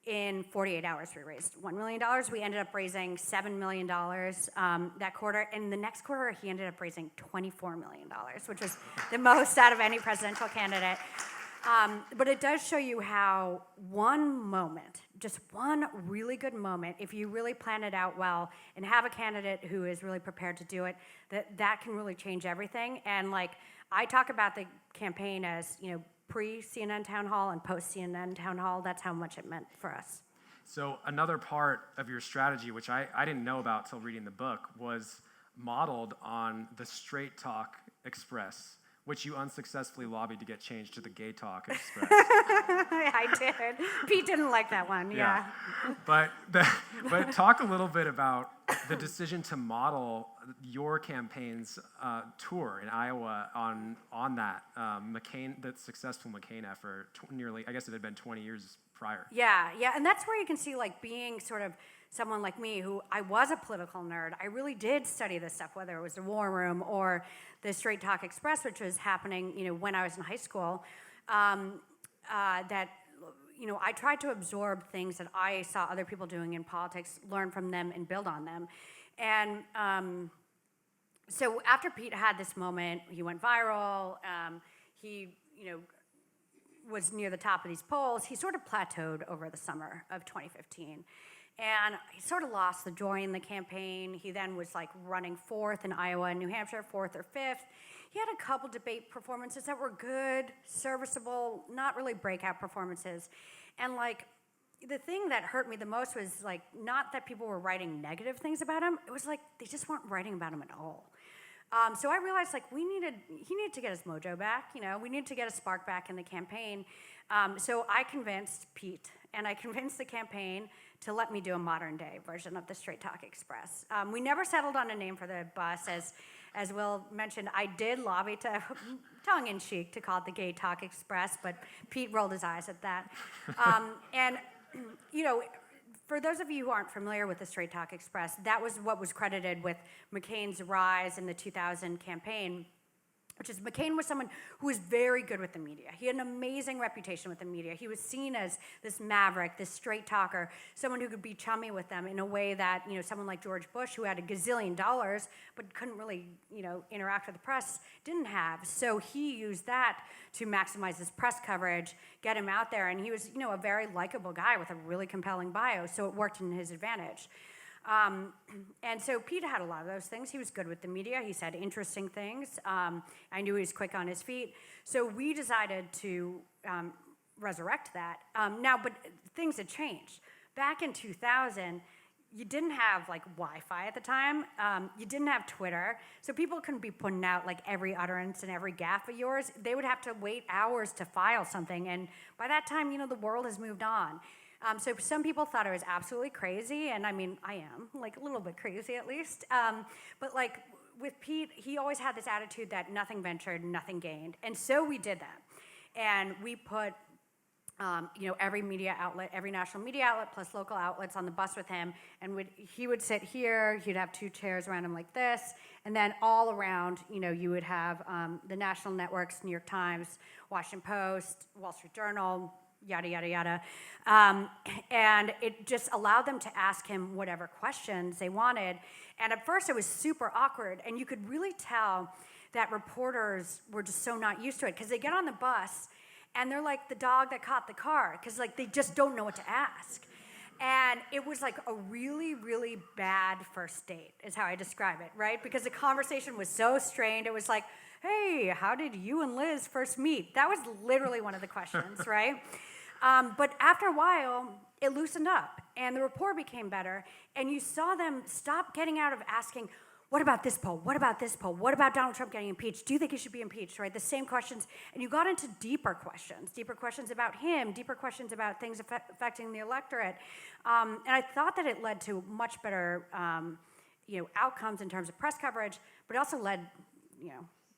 in 48 hours, we raised $1 million. We ended up raising $7 million that quarter. And the next quarter, he ended up raising $24 million, which was the most out of any presidential candidate. But it does show you how one moment, just one really good moment, if you really plan it out well and have a candidate who is really prepared to do it, that can really change everything. And like I talk about the campaign as, pre-CNN town hall and post-CNN town hall. That's how much it meant for us. So another part of your strategy, which I didn't know about till reading the book, was modeled on the Straight Talk Express, which you unsuccessfully lobbied to get changed to the Gay Talk Express. I did. Pete didn't like that one, yeah. But talk a little bit about the decision to model your campaign's tour in Iowa on that that successful McCain effort. Nearly, I guess it had been 20 years prior. Yeah, and that's where you can see like being sort of someone like me who I was a political nerd. I really did study this stuff, whether it was the War Room or the Straight Talk Express, which was happening, when I was in high school. I tried to absorb things that I saw other people doing in politics, learn from them, and build on them. And so after Pete had this moment, he went viral. He, was near the top of these polls. He sort of plateaued over the summer of 2015. And he sort of lost the joy in the campaign. He then was like running 4th in Iowa and New Hampshire, 4th or 5th. He had a couple debate performances that were good, serviceable, not really breakout performances. And like the thing that hurt me the most was like not that people were writing negative things about him. It was like they just weren't writing about him at all. So I realized like he needed to get his mojo back. We needed to get a spark back in the campaign. So I convinced Pete and I convinced the campaign to let me do a modern day version of the Straight Talk Express. We never settled on a name for the bus, as Will mentioned. I did lobby to, tongue in cheek, to call it the Gay Talk Express, but Pete rolled his eyes at that. For those of you who aren't familiar with the Straight Talk Express, that was what was credited with McCain's rise in the 2000 campaign, which is McCain was someone who was very good with the media. He had an amazing reputation with the media. He was seen as this maverick, this straight talker, someone who could be chummy with them in a way that, someone like George Bush, who had $1 gazillion but couldn't really, interact with the press, didn't have. So he used that to maximize his press coverage, get him out there, and he was, a very likable guy with a really compelling bio, so it worked in his advantage. And so Pete had a lot of those things. He was good with the media. He said interesting things. I knew he was quick on his feet. So we decided to resurrect that. Now, but things had changed. Back in 2000, you didn't have like Wi-Fi at the time. You didn't have Twitter. So people couldn't be putting out like every utterance and every gaffe of yours. They would have to wait hours to file something. And by that time, the world has moved on. So some people thought I was absolutely crazy. And I mean, I am like a little bit crazy at least. But like with Pete, he always had this attitude that nothing ventured, nothing gained. And so we did that. And we put every media outlet, every national media outlet plus local outlets on the bus with him, and he would sit here, he'd have 2 chairs around him like this, and then all around, you would have the national networks, New York Times, Washington Post, Wall Street Journal, yada, yada, yada. And it just allowed them to ask him whatever questions they wanted. And at first it was super awkward, and you could really tell that reporters were just so not used to it, because they get on the bus, and they're like the dog that caught the car, because like they just don't know what to ask. And it was like a really, really bad first date, is how I describe it, right? Because the conversation was so strained. It was like, hey, how did you and Liz first meet? That was literally one of the questions, right? But after a while, it loosened up, and the rapport became better, and you saw them stop getting out of asking, what about this poll? What about this poll? What about Donald Trump getting impeached? Do you think he should be impeached, right? The same questions. And you got into deeper questions about him, deeper questions about things affecting the electorate. And I thought that it led to much better outcomes in terms of press coverage, but it also led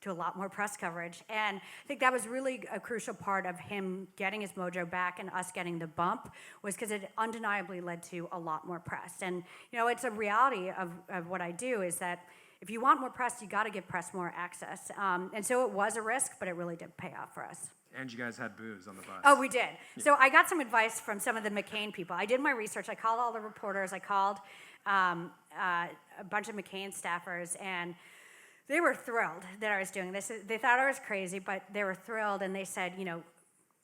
to a lot more press coverage. And I think that was really a crucial part of him getting his mojo back and us getting the bump, was because it undeniably led to a lot more press. And it's a reality of what I do, is that if you want more press, you got to give press more access. And so it was a risk, but it really did pay off for us. And you guys had booze on the bus. Oh, we did. Yeah. So I got some advice from some of the McCain people. I did my research. I called all the reporters. I called a bunch of McCain staffers, and they were thrilled that I was doing this. They thought I was crazy, but they were thrilled, and they said,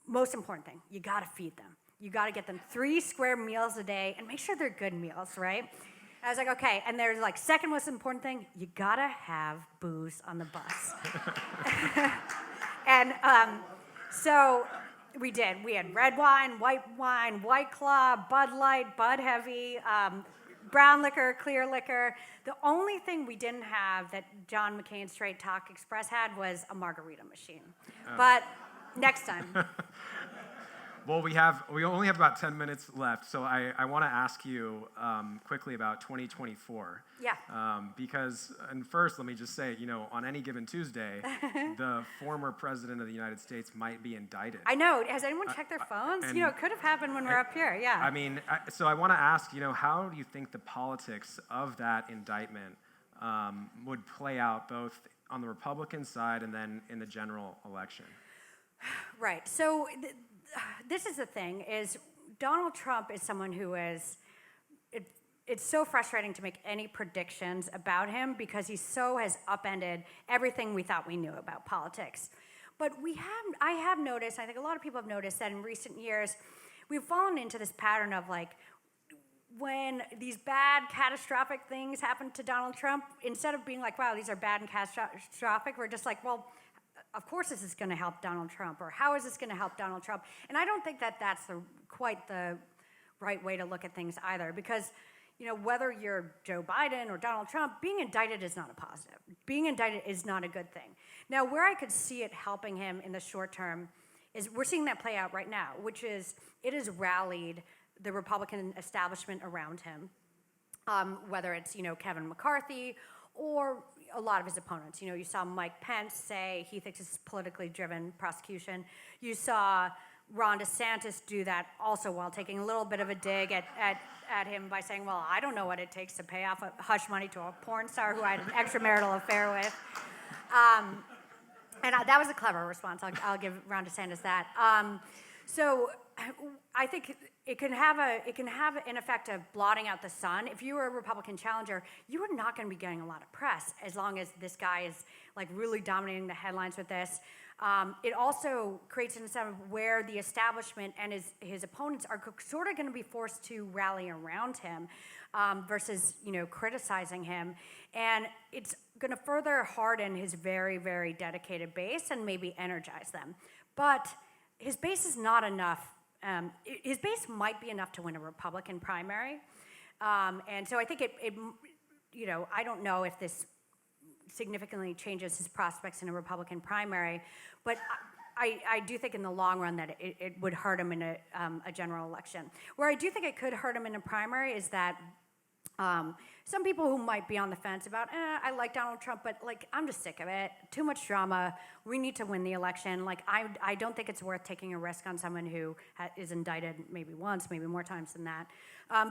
most important thing, you got to feed them. You got to get them 3 square meals a day, and make sure they're good meals, right? I was like, okay. And there's like, second most important thing, you got to have booze on the bus. And so we did. We had red wine, White Claw, Bud Light, Bud Heavy, brown liquor, clear liquor. The only thing we didn't have that John McCain's Straight Talk Express had was a margarita machine. Oh. But next time. Well, we only have about 10 minutes left, so I want to ask you quickly about 2024. Yeah. And first, let me just say, on any given Tuesday, the former president of the United States might be indicted. I know. Has anyone checked their phones? It could have happened when we're up here. Yeah. I mean, so I want to ask, how do you think the politics of that indictment would play out, both on the Republican side and then in the general election? Right. So this is the thing, is Donald Trump is someone who is, it's so frustrating to make any predictions about him, because he has upended everything we thought we knew about politics. But I have noticed, I think a lot of people have noticed, that in recent years, we've fallen into this pattern of like, when these bad, catastrophic things happen to Donald Trump, instead of being like, wow, these are bad and catastrophic, we're just like, well, of course this is going to help Donald Trump, or how is this going to help Donald Trump? And I don't think that that's quite the right way to look at things either, because whether you're Joe Biden or Donald Trump, being indicted is not a positive. Being indicted is not a good thing. Now, where I could see it helping him in the short term is we're seeing that play out right now, which is it has rallied the Republican establishment around him, whether it's Kevin McCarthy or a lot of his opponents. You saw Mike Pence say he thinks it's politically driven prosecution. You saw Ron DeSantis do that also, while taking a little bit of a dig at him by saying, well, I don't know what it takes to pay off a hush money to a porn star who I had an extramarital affair with. That was a clever response. I'll give Ron DeSantis that. So I think it can have an effect of blotting out the sun. If you were a Republican challenger, you are not going to be getting a lot of press as long as this guy is like really dominating the headlines with this. It also creates an incentive where the establishment and his opponents are sort of going to be forced to rally around him versus criticizing him, and it's going to further harden his very, very dedicated base and maybe energize them. But his base is not enough. His base might be enough to win a Republican primary. And so I think I don't know if this significantly changes his prospects in a Republican primary, but I do think in the long run that it would hurt him in a general election. Where I do think it could hurt him in a primary is that some people who might be on the fence about, I like Donald Trump, but like I'm just sick of it. Too much drama. We need to win the election. Like I don't think it's worth taking a risk on someone who is indicted maybe once, maybe more times than that.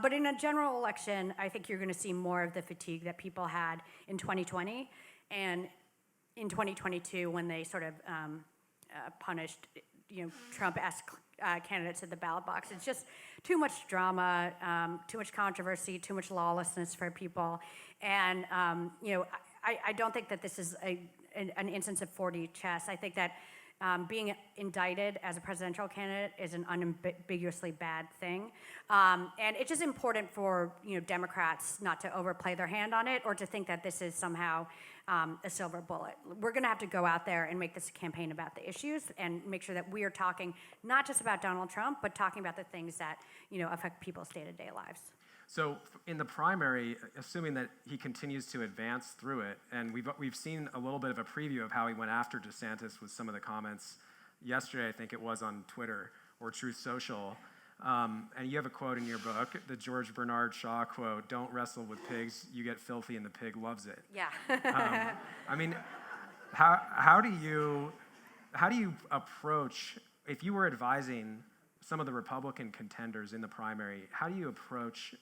But in a general election, I think you're going to see more of the fatigue that people had in 2020 and in 2022 when they sort of punished, Trump-esque candidates at the ballot box. It's just too much drama, too much controversy, too much lawlessness for people, and I don't think that this is an instance of 4D chess. I think that being indicted as a presidential candidate is an unambiguously bad thing, and it's just important for Democrats not to overplay their hand on it or to think that this is somehow a silver bullet. We're going to have to go out there and make this a campaign about the issues and make sure that we are talking not just about Donald Trump, but talking about the things that affect people's day-to-day lives. So in the primary, assuming that he continues to advance through it, and we've seen a little bit of a preview of how he went after DeSantis with some of the comments yesterday, I think it was on Twitter or Truth Social, and you have a quote in your book, the George Bernard Shaw quote, "Don't wrestle with pigs, you get filthy and the pig loves it." Yeah. I mean, how do you approach, if you were advising some of the Republican contenders in the primary, how do you approach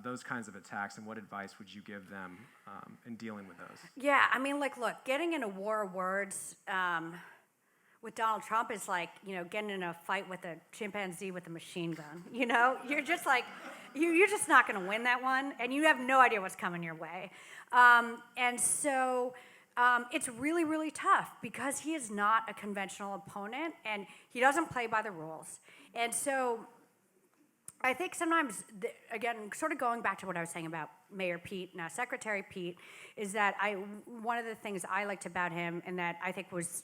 those kinds of attacks, and what advice would you give them in dealing with those? Yeah, I mean, look, getting in a war of words with Donald Trump is like, getting in a fight with a chimpanzee with a machine gun. You're just like, you're just not going to win that one, and you have no idea what's coming your way. And so it's really, really tough because he is not a conventional opponent, and he doesn't play by the rules. And so I think sometimes, again, sort of going back to what I was saying about Mayor Pete, now Secretary Pete, is that one of the things I liked about him and that I think was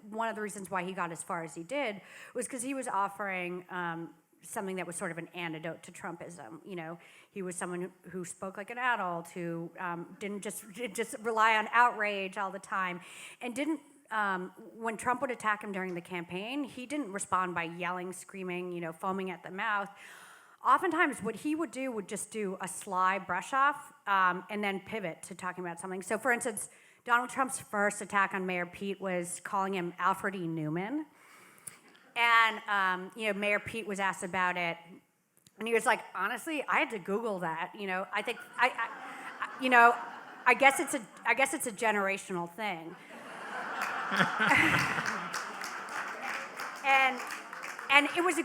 one of the reasons why he got as far as he did was because he was offering something that was sort of an antidote to Trumpism. He was someone who spoke like an adult, who didn't just rely on outrage all the time, and didn't, when Trump would attack him during the campaign, he didn't respond by yelling, screaming, foaming at the mouth. Oftentimes, what he would do would just do a sly brush off and then pivot to talking about something. So, for instance, Donald Trump's first attack on Mayor Pete was calling him Alfred E. Newman. And, Mayor Pete was asked about it, and he was like, honestly, I had to Google that. I think, I guess it's a generational thing. And it was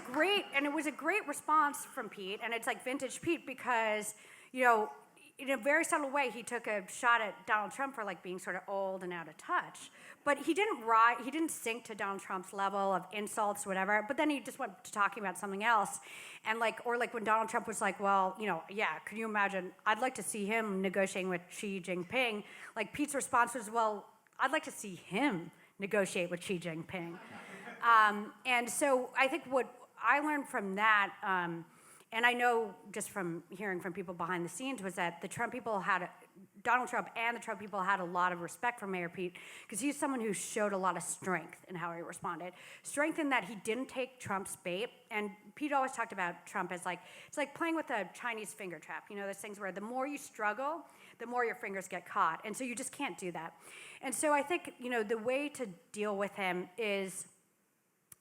a great response from Pete, and it's like vintage Pete because, in a very subtle way, he took a shot at Donald Trump for like being sort of old and out of touch. But he didn't sink to Donald Trump's level of insults, whatever. But then he just went to talking about something else, and or when Donald Trump was like, well, could you imagine? I'd like to see him negotiating with Xi Jinping. Like Pete's response was, well, I'd like to see him negotiate with Xi Jinping. And so I think what I learned from that, and I know just from hearing from people behind the scenes, was that Donald Trump and the Trump people had a lot of respect for Mayor Pete because he's someone who showed a lot of strength in how he responded. Strength in that he didn't take Trump's bait. And Pete always talked about Trump as it's like playing with a Chinese finger trap. Those things where the more you struggle, the more your fingers get caught. And so you just can't do that. And so I think, the way to deal with him is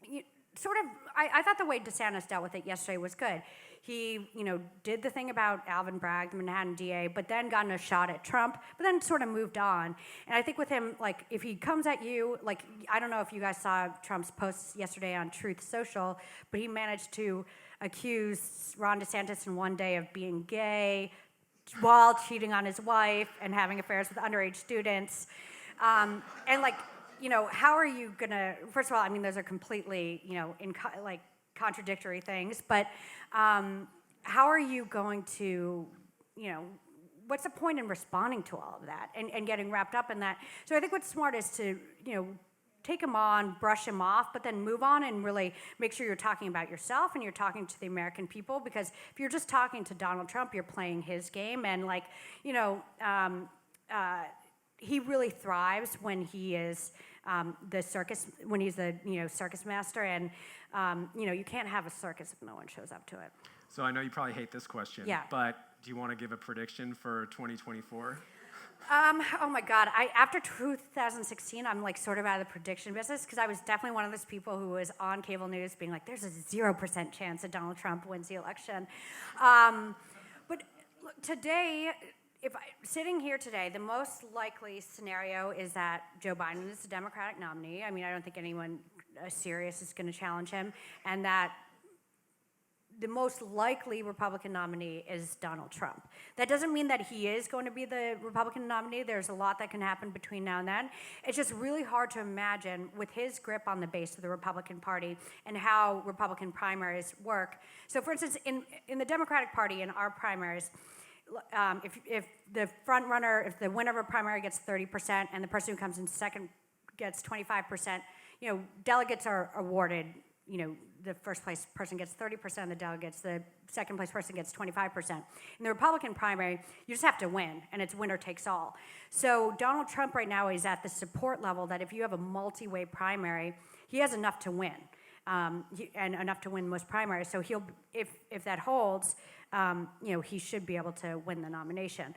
I thought the way DeSantis dealt with it yesterday was good. He, did the thing about Alvin Bragg, the Manhattan DA, but then got a shot at Trump, but then sort of moved on. And I think with him, if he comes at you, I don't know if you guys saw Trump's posts yesterday on Truth Social, but he managed to accuse Ron DeSantis in one day of being gay while cheating on his wife and having affairs with underage students. And how are you gonna? First of all, I mean, those are completely, contradictory things. But how are you going to, what's the point in responding to all of that and getting wrapped up in that? So I think what's smart is to, take him on, brush him off, but then move on and really make sure you're talking about yourself and you're talking to the American people, because if you're just talking to Donald Trump, you're playing his game. And like, he really thrives when he is when he's the circus master, and you can't have a circus if no one shows up to it. So I know you probably hate this question, Yeah. but do you want to give a prediction for 2024? Oh my God! After 2016, I'm like sort of out of the prediction business, because I was definitely one of those people who was on cable news being like, "There's a 0% chance that Donald Trump wins the election." But look, today, sitting here today, the most likely scenario is that Joe Biden is the Democratic nominee. I mean, I don't think anyone serious is going to challenge him, and that the most likely Republican nominee is Donald Trump. That doesn't mean that he is going to be the Republican nominee. There's a lot that can happen between now and then. It's just really hard to imagine, with his grip on the base of the Republican Party and how Republican primaries work. So for instance, in the Democratic Party, in our primaries, if the front runner, if the winner of a primary gets 30% and the person who comes in second gets 25%, delegates are awarded, the first place person gets 30% of the delegates, the second place person gets 25%. In the Republican primary, you just have to win, and it's winner takes all. So Donald Trump right now is at the support level that if you have a multi-way primary, he has enough to win, and enough to win most primaries. So if that holds, he should be able to win the nomination.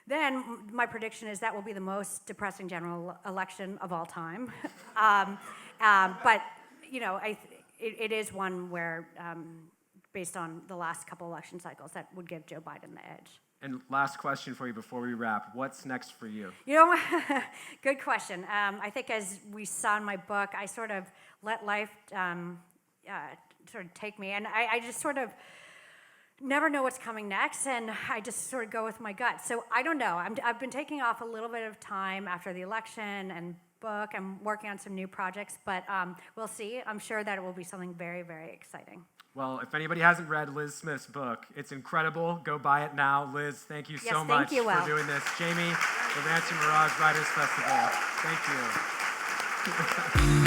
Then my prediction is that will be the most depressing general election of all time. But it is one where, based on the last couple election cycles, that would give Joe Biden the edge. And last question for you before we wrap. What's next for you? Good question. I think as we saw in my book, I sort of let life sort of take me. And I just sort of never know what's coming next, and I just sort of go with my gut. So I don't know. I've been taking off a little bit of time after the election and book. I'm working on some new projects, but we'll see. I'm sure that it will be something very, very exciting. Well, if anybody hasn't read Lis Smith's book, it's incredible. Go buy it now. Liz, thank you so much for doing this. Jamie, the Ransom Mirage Writers Festival, thank you.